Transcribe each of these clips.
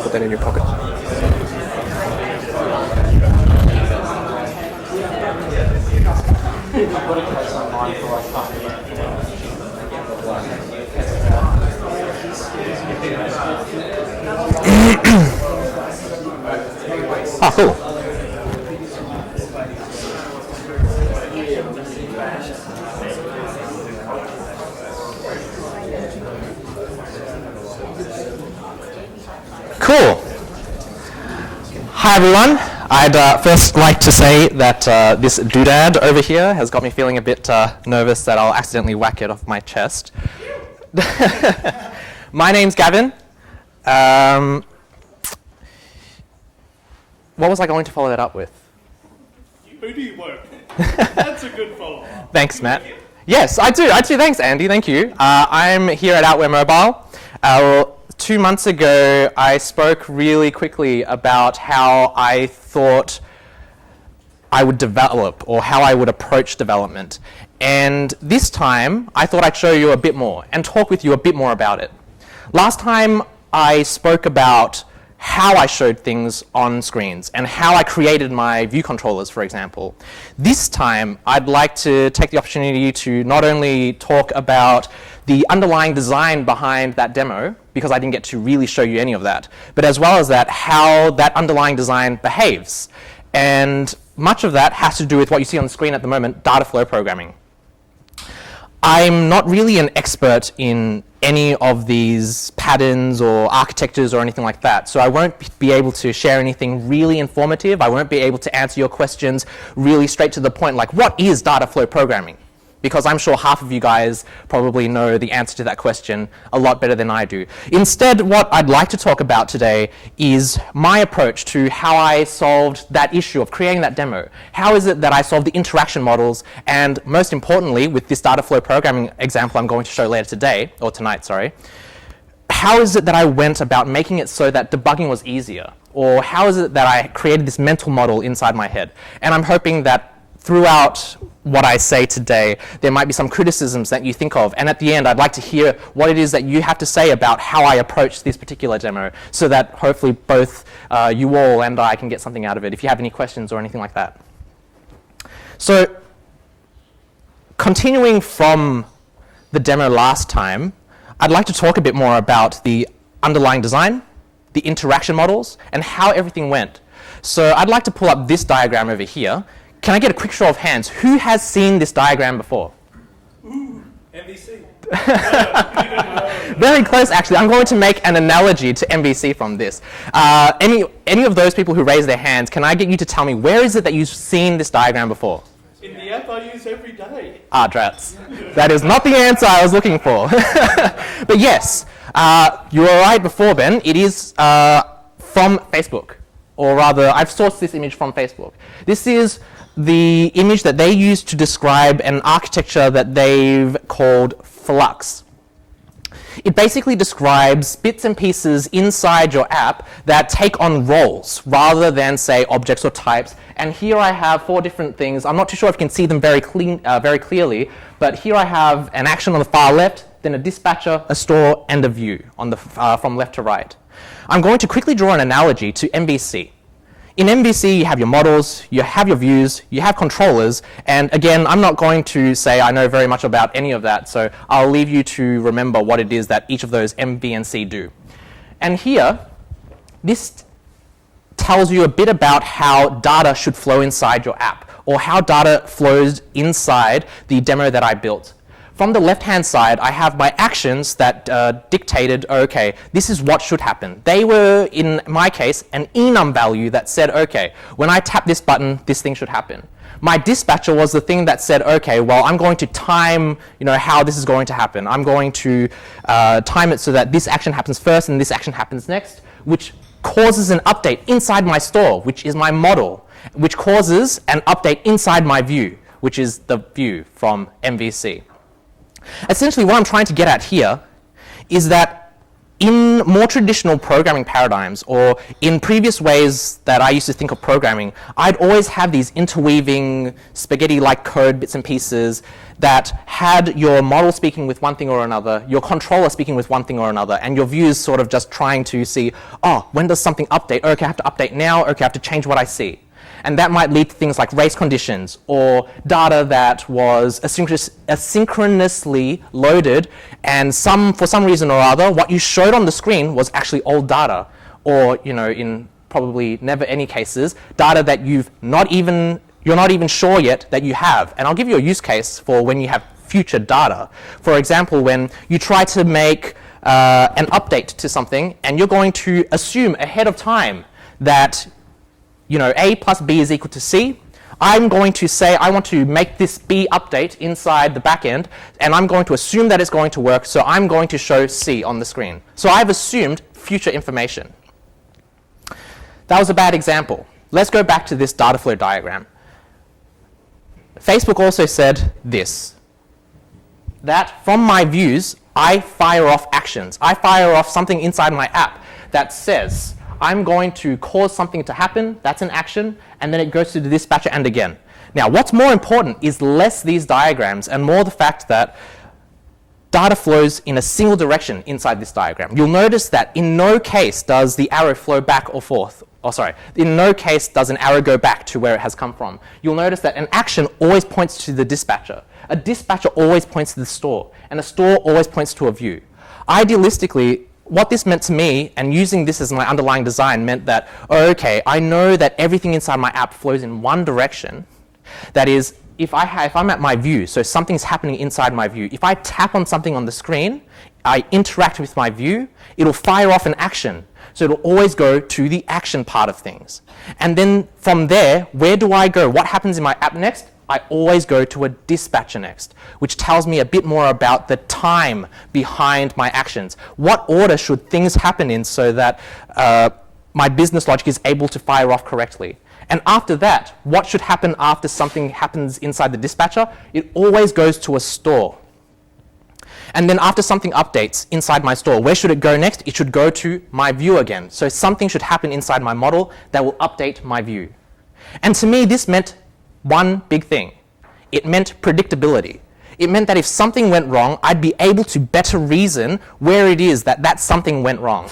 put that in your pocket. Ah, cool. Cool. Hi everyone. I'd first like to say that this doodad over here has got me feeling a bit nervous that I'll accidentally whack it off my chest. My name's Gavin. What was I going to follow that up with? Who do you work with? That's a good follow-up. Thanks, Matt. Yes, I do. Thanks, Andy. Thank you. I'm here at Outwear Mobile. 2 months ago, I spoke really quickly about how I thought I would develop or how I would approach development. And this time, I thought I'd show you a bit more and talk with you a bit more about it. Last time, I spoke about how I showed things on screens and how I created my view controllers, for example. This time, I'd like to take the opportunity to not only talk about the underlying design behind that demo, because I didn't get to really show you any of that, but as well as that, how that underlying design behaves. And much of that has to do with what you see on the screen at the moment, data flow programming. I'm not really an expert in any of these patterns or architectures or anything like that, so I won't be able to share anything really informative. I won't be able to answer your questions really straight to the point, like what is data flow programming? Because I'm sure half of you guys probably know the answer to that question a lot better than I do. Instead, what I'd like to talk about today is my approach to how I solved that issue of creating that demo. How is it that I solved the interaction models, and most importantly, with this data flow programming example I'm going to show later today, or tonight, sorry, how is it that I went about making it so that debugging was easier? Or how is it that I created this mental model inside my head? And I'm hoping that throughout what I say today, there might be some criticisms that you think of. And at the end, I'd like to hear what it is that you have to say about how I approached this particular demo, so that hopefully both you all and I can get something out of it, if you have any questions or anything like that. So, continuing from the demo last time, I'd like to talk a bit more about the underlying design, the interaction models, and how everything went. So I'd like to pull up this diagram over here. Can I get a quick show of hands? Who has seen this diagram before? Ooh, MVC. Very close, actually. I'm going to make an analogy to MVC from this. Any of those people who raise their hands, can I get you to tell me where is it that you've seen this diagram before? In the app I use every day. Ah, drats. That is not the answer I was looking for. But yes, you were right before, Ben. It is from Facebook. Or rather, I've sourced this image from Facebook. This is the image that they use to describe an architecture that they've called Flux. It basically describes bits and pieces inside your app that take on roles rather than, say, objects or types. And here I have 4 different things. I'm not too sure if you can see them very clearly, but here I have an action on the far left, then a dispatcher, a store, and a view on the from left to right. I'm going to quickly draw an analogy to MVC. In MVC, you have your models, you have your views, you have controllers, and again, I'm not going to say I know very much about any of that, so I'll leave you to remember what it is that each of those M, V, and C do. And here, this tells you a bit about how data should flow inside your app, or how data flows inside the demo that I built. From the left-hand side, I have my actions that dictated, okay, this is what should happen. They were, in my case, an enum value that said, okay, when I tap this button, this thing should happen. My dispatcher was the thing that said, okay, well, I'm going to time, how this is going to happen. I'm going to time it so that this action happens first and this action happens next, which causes an update inside my store, which is my model, which causes an update inside my view, which is the view from MVC. Essentially, what I'm trying to get at here is that In more traditional programming paradigms, or in previous ways that I used to think of programming, I'd always have these interweaving spaghetti-like code bits and pieces that had your model speaking with one thing or another, your controller speaking with one thing or another, and your views sort of just trying to see, oh, when does something update? Okay, I have to update now. Okay, I have to change what I see. And that might lead to things like race conditions or data that was asynchronously loaded, and for some reason or other, what you showed on the screen was actually old data, or in probably never any cases, data that you're not even sure yet that you have. And I'll give you a use case for when you have future data. For example, when you try to make an update to something, and you're going to assume ahead of time that A plus B is equal to C. I'm going to say I want to make this B update inside the backend, and I'm going to assume that it's going to work, so I'm going to show C on the screen. So I've assumed future information. That was a bad example. Let's go back to this data flow diagram. Facebook also said this, that from my views, I fire off actions. I fire off something inside my app that says, I'm going to cause something to happen, that's an action, and then it goes to the dispatcher and again. Now, what's more important is less these diagrams and more the fact that data flows in a single direction inside this diagram. You'll notice that in no case does the arrow flow back or forth. In no case does an arrow go back to where it has come from. You'll notice that an action always points to the dispatcher. A dispatcher always points to the store, and a store always points to a view. Idealistically, what this meant to me, and using this as my underlying design, meant that, okay, I know that everything inside my app flows in one direction. That is, if I'm at my view, so something's happening inside my view, if I tap on something on the screen, I interact with my view, it'll fire off an action. So it'll always go to the action part of things. And then from there, where do I go? What happens in my app next? I always go to a dispatcher next, which tells me a bit more about the time behind my actions. What order should things happen in so that my business logic is able to fire off correctly? And after that, what should happen after something happens inside the dispatcher? It always goes to a store. And then after something updates inside my store, where should it go next? It should go to my view again. So something should happen inside my model that will update my view. And to me, this meant one big thing. It meant predictability. It meant that if something went wrong, I'd be able to better reason where it is that something went wrong.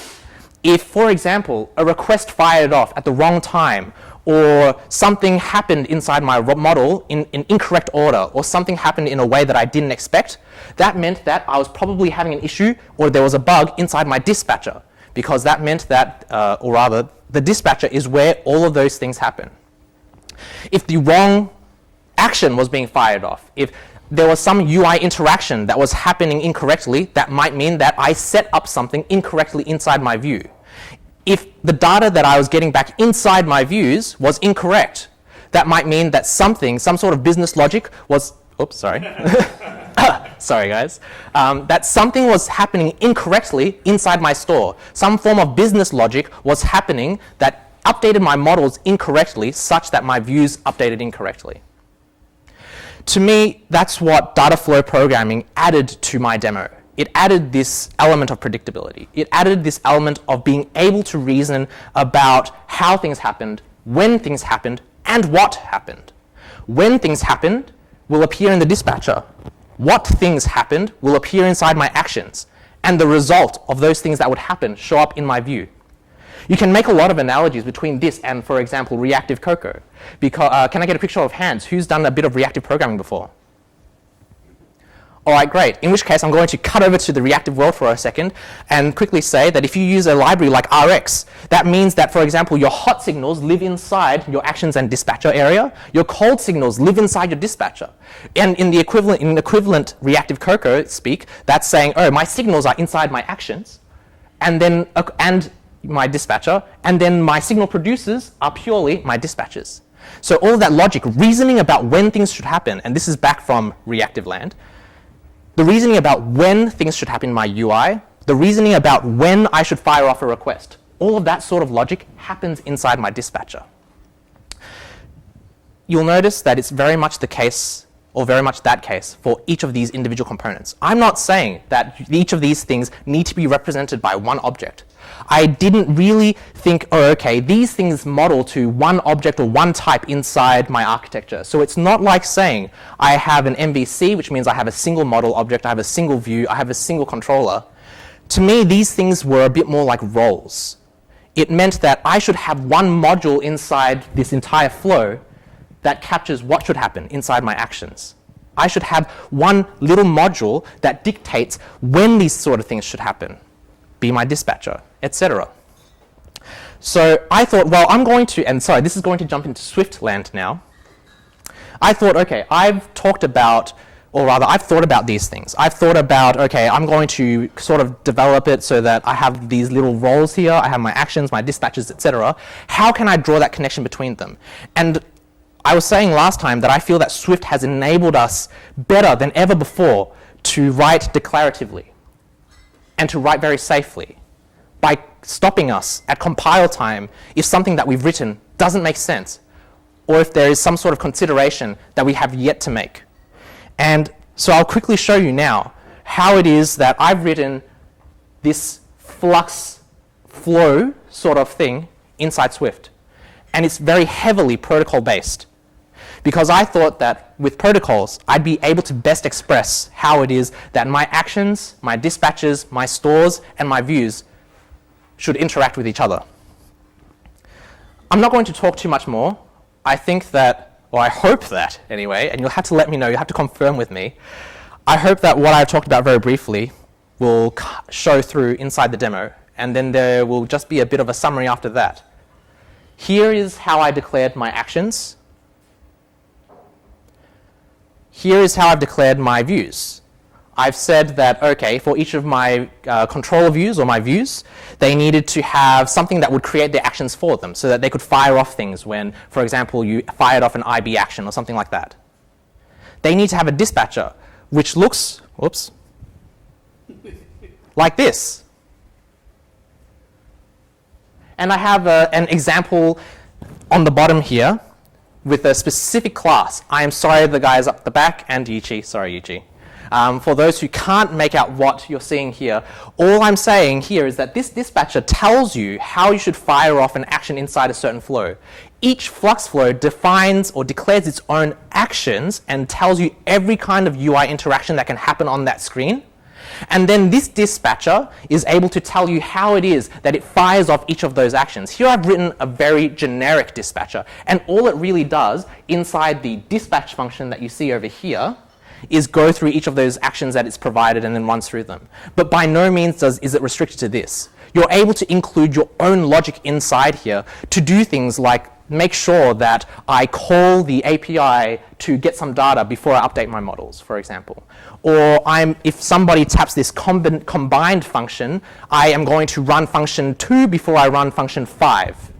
If, for example, a request fired off at the wrong time, or something happened inside my model in an incorrect order, or something happened in a way that I didn't expect, that meant that I was probably having an issue, or there was a bug inside my dispatcher, because that meant that, or rather, the dispatcher is where all of those things happen. If the wrong action was being fired off, if there was some UI interaction that was happening incorrectly, that might mean that I set up something incorrectly inside my view. If the data that I was getting back inside my views was incorrect, that might mean that some sort of business logic was, sorry guys, that something was happening incorrectly inside my store. Some form of business logic was happening that updated my models incorrectly such that my views updated incorrectly. To me, that's what data flow programming added to my demo. It added this element of predictability. It added this element of being able to reason about how things happened, when things happened, and what happened. When things happened will appear in the dispatcher. What things happened will appear inside my actions. And the result of those things that would happen show up in my view. You can make a lot of analogies between this and, for example, reactive Cocoa. Because, can I get a picture of hands? Who's done a bit of reactive programming before? All right, great. In which case, I'm going to cut over to the reactive world for a second and quickly say that if you use a library like Rx, that means that, for example, your hot signals live inside your actions and dispatcher area. Your cold signals live inside your dispatcher. And in equivalent reactive Cocoa speak, that's saying, oh, my signals are inside my actions, and then my dispatcher, and then my signal producers are purely my dispatchers. So all of that logic, reasoning about when things should happen, and this is back from reactive land, the reasoning about when things should happen in my UI, the reasoning about when I should fire off a request, all of that sort of logic happens inside my dispatcher. You'll notice that it's very much the case, or very much that case, for each of these individual components. I'm not saying that each of these things need to be represented by one object. I didn't really think, oh, okay, these things model to one object or one type inside my architecture. So it's not like saying I have an MVC, which means I have a single model object, I have a single view, I have a single controller. To me, these things were a bit more like roles. It meant that I should have one module inside this entire flow that captures what should happen inside my actions. I should have one little module that dictates when these sort of things should happen, be my dispatcher, etc. So I thought, well, I'm going to, and sorry, this is going to jump into Swift land now. I thought, okay, I've thought about these things. I've thought about, okay, I'm going to sort of develop it so that I have these little roles here, I have my actions, my dispatches, etc. How can I draw that connection between them? And I was saying last time that I feel that Swift has enabled us better than ever before to write declaratively and to write very safely by stopping us at compile time if something that we've written doesn't make sense or if there is some sort of consideration that we have yet to make. And so I'll quickly show you now how it is that I've written this flux flow sort of thing inside Swift. And it's very heavily protocol based, because I thought that with protocols, I'd be able to best express how it is that my actions, my dispatches, my stores, and my views should interact with each other. I'm not going to talk too much more. I think that, or I hope that anyway, and you'll have to let me know, you'll have to confirm with me. I hope that what I've talked about very briefly will show through inside the demo, and then there will just be a bit of a summary after that. Here is how I declared my actions. Here is how I've declared my views. I've said that, okay, for each of my controller views or my views, they needed to have something that would create their actions for them so that they could fire off things when, for example, you fired off an IB action or something like that. They need to have a dispatcher, which looks, whoops, like this. And I have an example on the bottom here with a specific class. I am sorry, the guys up the back, and Yichi, sorry Yichi. For those who can't make out what you're seeing here, all I'm saying here is that this dispatcher tells you how you should fire off an action inside a certain flow. Each flux flow defines or declares its own actions and tells you every kind of UI interaction that can happen on that screen. And then this dispatcher is able to tell you how it is that it fires off each of those actions. Here I've written a very generic dispatcher, and all it really does inside the dispatch function that you see over here is go through each of those actions that it's provided and then runs through them. But by no means is it restricted to this. You're able to include your own logic inside here to do things like make sure that I call the API to get some data before I update my models, for example. Or if somebody taps this combined function, I am going to run function 2 before I run function 5.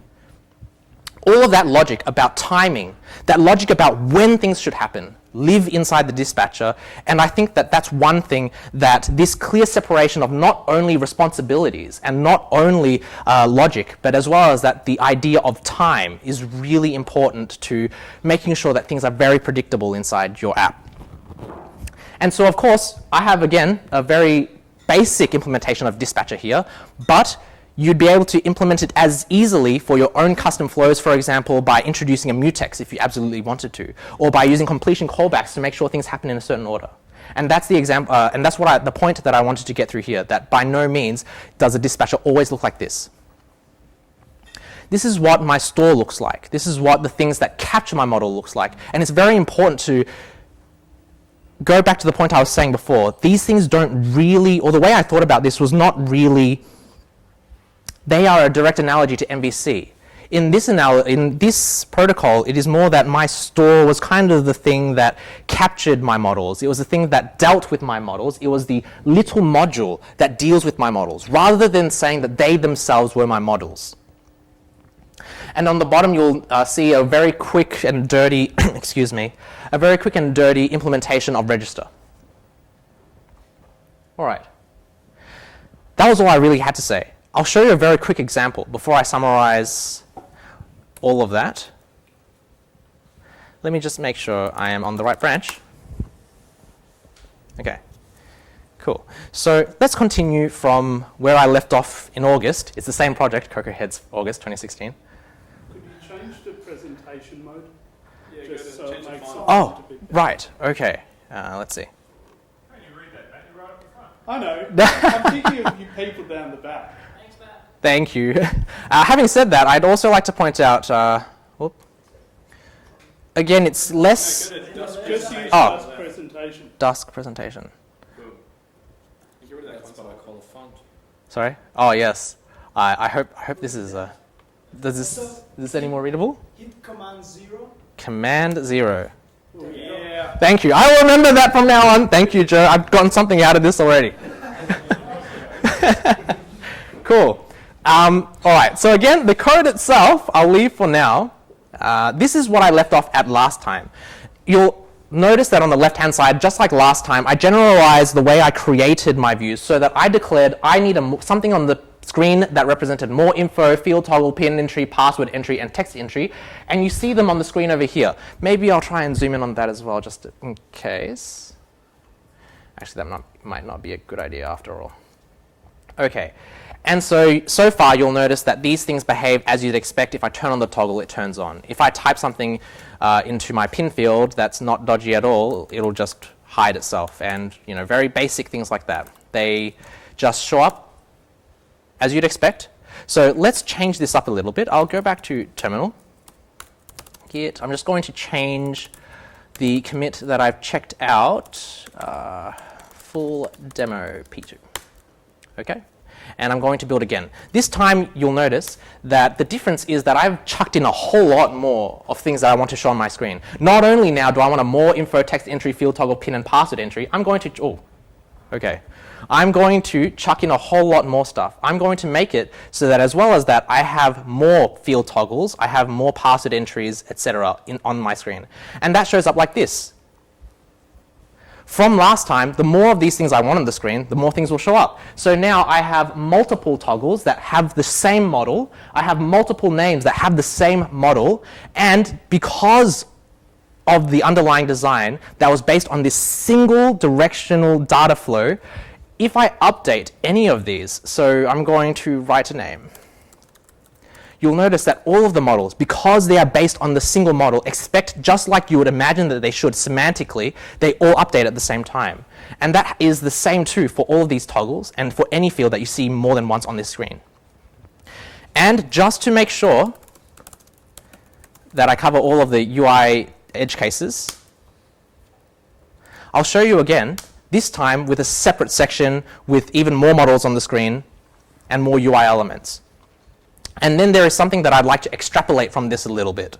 All of that logic about timing, that logic about when things should happen, live inside the dispatcher. And I think that that's one thing that this clear separation of not only responsibilities and not only logic, but as well as that the idea of time is really important to making sure that things are very predictable inside your app. And so, of course, I have, again, a very basic implementation of dispatcher here, but you'd be able to implement it as easily for your own custom flows, for example, by introducing a mutex if you absolutely wanted to, or by using completion callbacks to make sure things happen in a certain order. And that's the example, and that's the point that I wanted to get through here, that by no means does a dispatcher always look like this. This is what my store looks like. This is what the things that capture my model looks like. And it's very important to go back to the point I was saying before. These things don't really, or the way I thought about this was not really, they are a direct analogy to MVC. In this protocol, it is more that my store was kind of the thing that captured my models. It was the thing that dealt with my models. It was the little module that deals with my models, rather than saying that they themselves were my models. And on the bottom, you'll see a very quick and dirty, excuse me, a very quick and dirty implementation of register. All right. That was all I really had to say. I'll show you a very quick example before I summarize all of that. Let me just make sure I am on the right branch. Okay, cool. So let's continue from where I left off in August. It's the same project, CocoaHeads, August 2016. Could you change the presentation mode? Yeah, Just so it makes it Oh, a bit right, okay. Let's see. How do you read that, Matt? You're right up the front. I know. I'm thinking of you people down the back. Thanks, Matt. Thank you. Having said that, I'd also like to point out, again, it's less Just use Oh. first presentation. dusk presentation. Boom. You get rid of that That's what I call a font. Sorry? Oh, yes. I hope this is, is this any more readable? Hit Command 0. Command 0. Yeah. Thank you. I will remember that from now on. Thank you, Joe. I've gotten something out of this already. Cool. All right. So again, the code itself, I'll leave for now. This is what I left off at last time. You'll notice that on the left-hand side, just like last time, I generalized the way I created my views so that I declared I need something on the screen that represented more info, field toggle, pin entry, password entry, and text entry. And you see them on the screen over here. Maybe I'll try and zoom in on that as well, just in case. Actually, that might not be a good idea after all. Okay. And so far, you'll notice that these things behave as you'd expect. If I turn on the toggle, it turns on. If I type something into my pin field that's not dodgy at all, it'll just hide itself. And very basic things like that. They just show up as you'd expect. So let's change this up a little bit. I'll go back to terminal. Git. I'm just going to change the commit that I've checked out. Full demo P2. Okay. And I'm going to build again. This time, you'll notice that the difference is that I've chucked in a whole lot more of things that I want to show on my screen. Not only now do I want a more info, text entry, field toggle, pin, and password entry, I'm going to chuck in a whole lot more stuff. I'm going to make it so that as well as that, I have more field toggles, I have more password entries, etc. on my screen. And that shows up like this. From last time, the more of these things I want on the screen, the more things will show up. So now I have multiple toggles that have the same model. I have multiple names that have the same model. And because of the underlying design that was based on this single directional data flow, if I update any of these, so I'm going to write a name, you'll notice that all of the models, because they are based on the single model, expect just like you would imagine that they should semantically, they all update at the same time. And that is the same too for all of these toggles and for any field that you see more than once on this screen. And just to make sure that I cover all of the UI edge cases, I'll show you again, this time with a separate section with even more models on the screen and more UI elements. And then there is something that I'd like to extrapolate from this a little bit.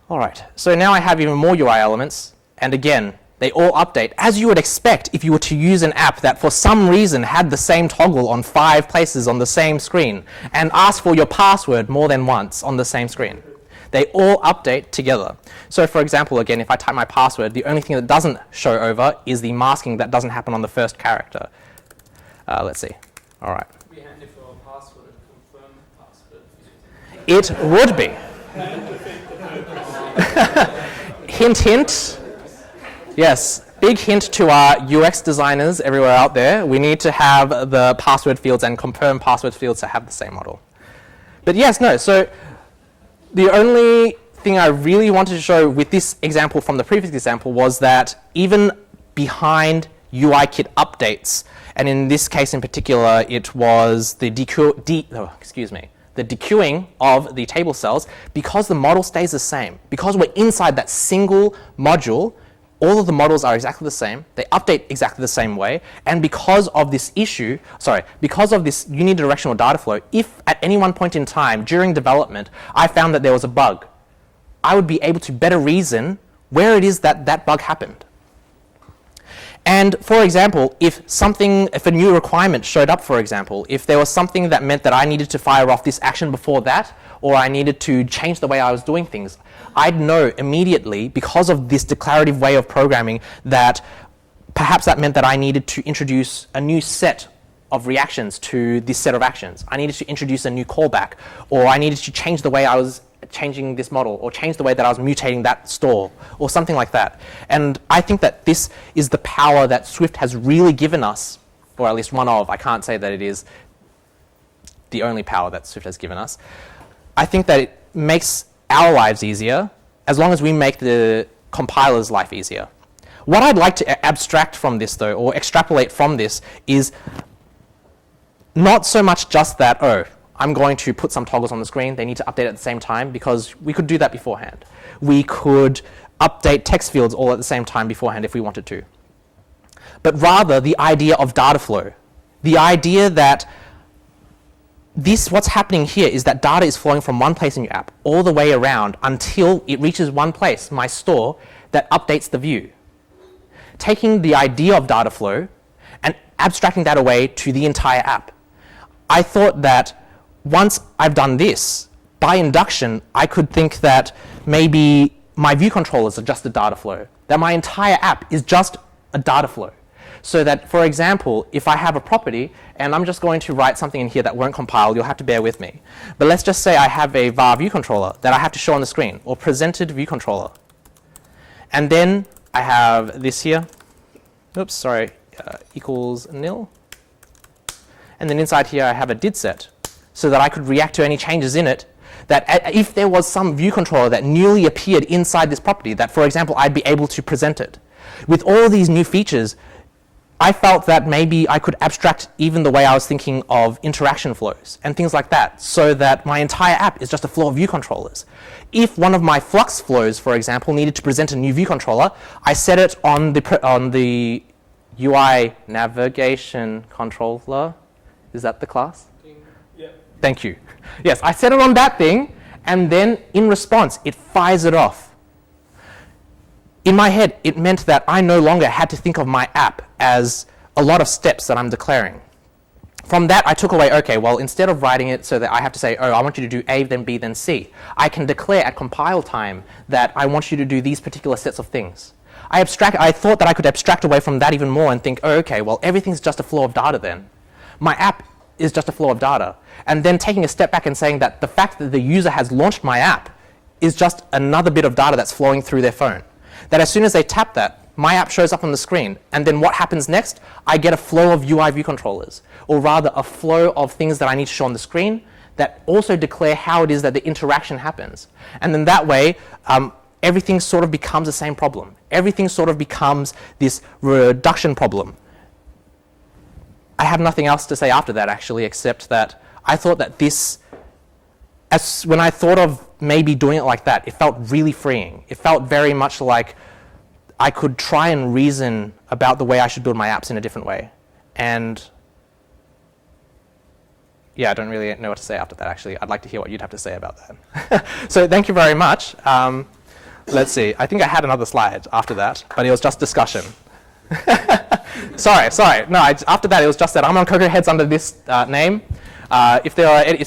All right, so now I have even more UI elements, and again, they all update, as you would expect if you were to use an app that for some reason had the same toggle on 5 places on the same screen, and asked for your password more than once on the same screen. They all update together. So for example, again, if I type my password, the only thing that doesn't show over is the masking that doesn't happen on the first character. Let's see. All right. Be handy for a password and confirm password. It would be. Hint, hint. Yes, big hint to our UX designers everywhere out there. We need to have the password fields and confirm password fields to have the same model. But yes, no, so the only thing I really wanted to show with this example from the previous example was that even behind UIKit updates, and in this case in particular, it was the dequeuing of the table cells, because the model stays the same, because we're inside that single module, all of the models are exactly the same, they update exactly the same way, and because of this because of this unidirectional data flow, if at any one point in time during development I found that there was a bug, I would be able to better reason where it is that that bug happened. And for example, if a new requirement showed up, for example, if there was something that meant that I needed to fire off this action before that, or I needed to change the way I was doing things, I'd know immediately, because of this declarative way of programming, that perhaps that meant that I needed to introduce a new set of reactions to this set of actions. I needed to introduce a new callback, or I needed to change the way I was changing this model, or change the way that I was mutating that store, or something like that. And I think that this is the power that Swift has really given us, or at least one of. I can't say that it is the only power that Swift has given us. I think that it makes our lives easier as long as we make the compiler's life easier. What I'd like to abstract from this, though, or extrapolate from this, is not so much just that, oh, I'm going to put some toggles on the screen, they need to update at the same time, because we could do that beforehand. We could update text fields all at the same time beforehand if we wanted to. But rather, the idea of data flow. The idea that what's happening here is that data is flowing from one place in your app all the way around until it reaches one place, my store, that updates the view. Taking the idea of data flow and abstracting that away to the entire app. I thought that once I've done this, by induction, I could think that maybe my view controllers are just a data flow, that my entire app is just a data flow. So that, for example, if I have a property, and I'm just going to write something in here that won't compile, you'll have to bear with me. But let's just say I have a var view controller that I have to show on the screen, or presented view controller. And then I have this here, oops, sorry, equals nil. And then inside here I have a did set, so that I could react to any changes in it, that if there was some view controller that newly appeared inside this property, that, for example, I'd be able to present it. With all these new features, I felt that maybe I could abstract even the way I was thinking of interaction flows and things like that, so that my entire app is just a flow of view controllers. If one of my Flux flows, for example, needed to present a new view controller, I set it on the UI navigation controller. Is that the class? Yeah. Thank you. Yes, I set it on that thing, and then in response, it fires it off. In my head, it meant that I no longer had to think of my app as a lot of steps that I'm declaring. From that, I took away, okay, well, instead of writing it so that I have to say, oh, I want you to do A, then B, then C, I can declare at compile time that I want you to do these particular sets of things. I thought that I could abstract away from that even more and think, oh, okay, well, everything's just a flow of data then. My app is just a flow of data. And then taking a step back and saying that the fact that the user has launched my app is just another bit of data that's flowing through their phone. That as soon as they tap that, my app shows up on the screen. And then what happens next? I get a flow of UI view controllers, or rather a flow of things that I need to show on the screen that also declare how it is that the interaction happens. And then that way, everything sort of becomes the same problem. Everything sort of becomes this reduction problem. I have nothing else to say after that, actually, except that I thought that when I thought of maybe doing it like that, it felt really freeing. It felt very much like I could try and reason about the way I should build my apps in a different way. And yeah, I don't really know what to say after that, actually. I'd like to hear what you'd have to say about that. So thank you very much. Let's see. I think I had another slide after that, but it was just discussion. Sorry. No, after that, it was just that I'm on CocoaHeads under this name. If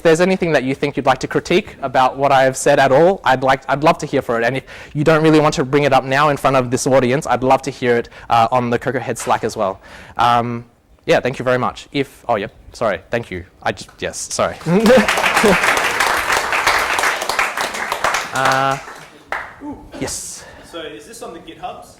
there's anything that you think you'd like to critique about what I've said at all, I'd love to hear for it. And if you don't really want to bring it up now in front of this audience, I'd love to hear it on the CocoaHeads Slack as well. Yeah, thank you very much. Sorry, thank you. Sorry. Yes. So is this on the GitHubs?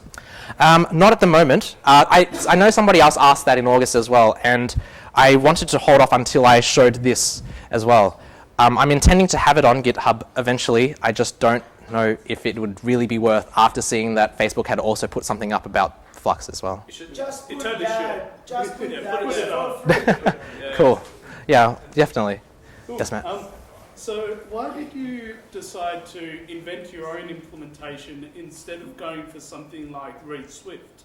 Not at the moment. I know somebody else asked that in August as well, and I wanted to hold off until I showed this as well. I'm intending to have it on GitHub eventually. I just don't know if it would really be worth after seeing that Facebook had also put something up about Flux as well. Just put totally that. Just put that. put it up. Yeah. Cool. Yeah, definitely. Cool. Yes, Matt. So why did you decide to invent your own implementation instead of going for something like Read Swift,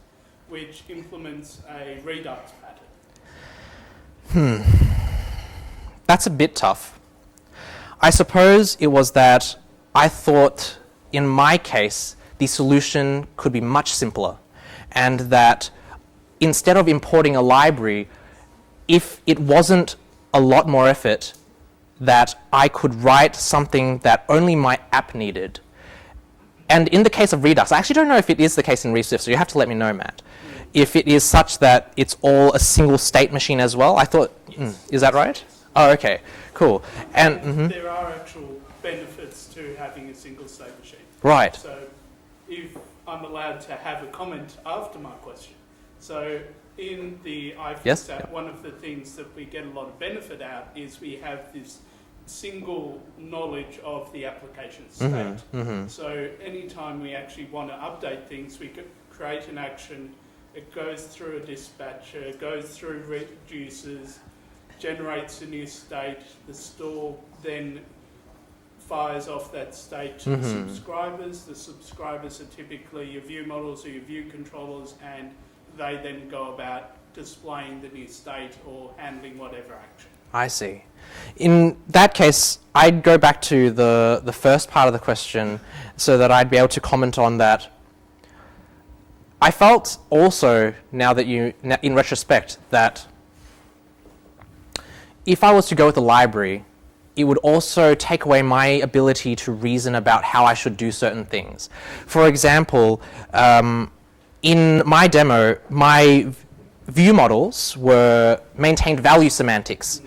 which implements a Redux pattern? That's a bit tough. I suppose it was that I thought, in my case, the solution could be much simpler, and that instead of importing a library, if it wasn't a lot more effort, that I could write something that only my app needed. And in the case of Redux, I actually don't know if it is the case in ReSwift, so you have to let me know, Matt. If it is such that it's all a single state machine as well, I thought, is that right? Oh, okay, cool. And there are actual benefits to having a single state machine. Right. So if I'm allowed to have a comment after my question. So in the iFixat, Yes, yep. one of the things that we get a lot of benefit out is we have this single knowledge of the application state. So anytime we actually want to update things, we could create an action, it goes through a dispatcher, goes through reducers, generates a new state, the store then fires off that state to the subscribers. The subscribers are typically your view models or your view controllers, and they then go about displaying the new state or handling whatever action. I see. In that case, I'd go back to the first part of the question so that I'd be able to comment on that. I felt also, now that in retrospect, that if I was to go with the library, it would also take away my ability to reason about how I should do certain things. For example, in my demo, my view models maintained value semantics.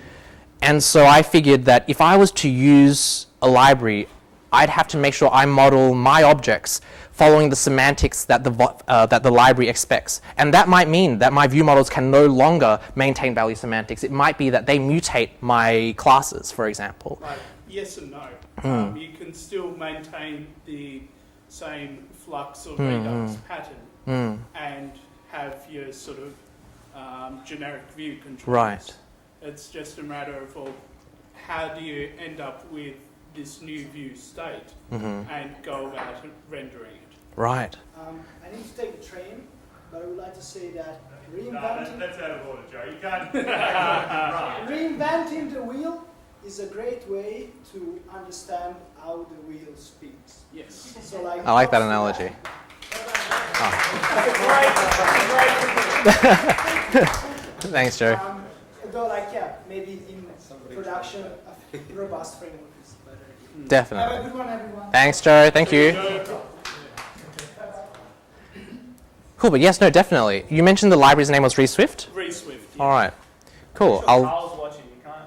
And so I figured that if I was to use a library, I'd have to make sure I model my objects following the semantics that the library expects. And that might mean that my view models can no longer maintain value semantics. It might be that they mutate my classes, for example. Like, yes and no. You can still maintain the same flux or redux pattern and have your sort of generic view controls. Right. It's just a matter of, well, how do you end up with this new view state and go about rendering it? Right. I need to take a train, but I would like to say that That's out of order, Joe. You can't. reinventing the wheel is a great way to understand how the wheel speaks. Yes. So like, I like that analogy. Thanks, Joe. Though, like, yeah, maybe in production, a robust framework is better. Have a Definitely. good one, everyone. Thanks, Joe. Thank you. Cool, but yes, no, definitely. You mentioned the library's name was ReSwift? ReSwift. Yeah. All right. Cool. Carl's watching. You can't.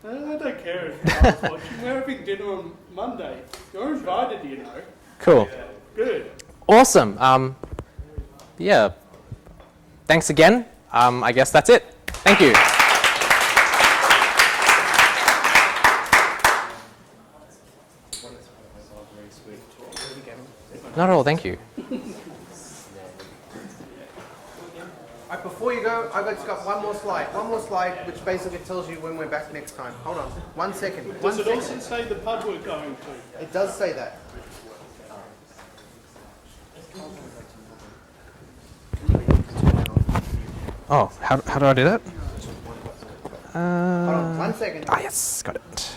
I don't care if I was watching. We're having dinner on Monday. You're invited, you know. Cool. Good. Awesome. Yeah. Thanks again. I guess that's it. Thank you. Not at all, thank you. Right, before you go, I've just got one more slide which basically tells you when we're back next time. Hold on, 1 second. Does it also say the pub we're going to? It does say that. Oh, how do I do that? Hold on, 1 second. Ah, yes, got it.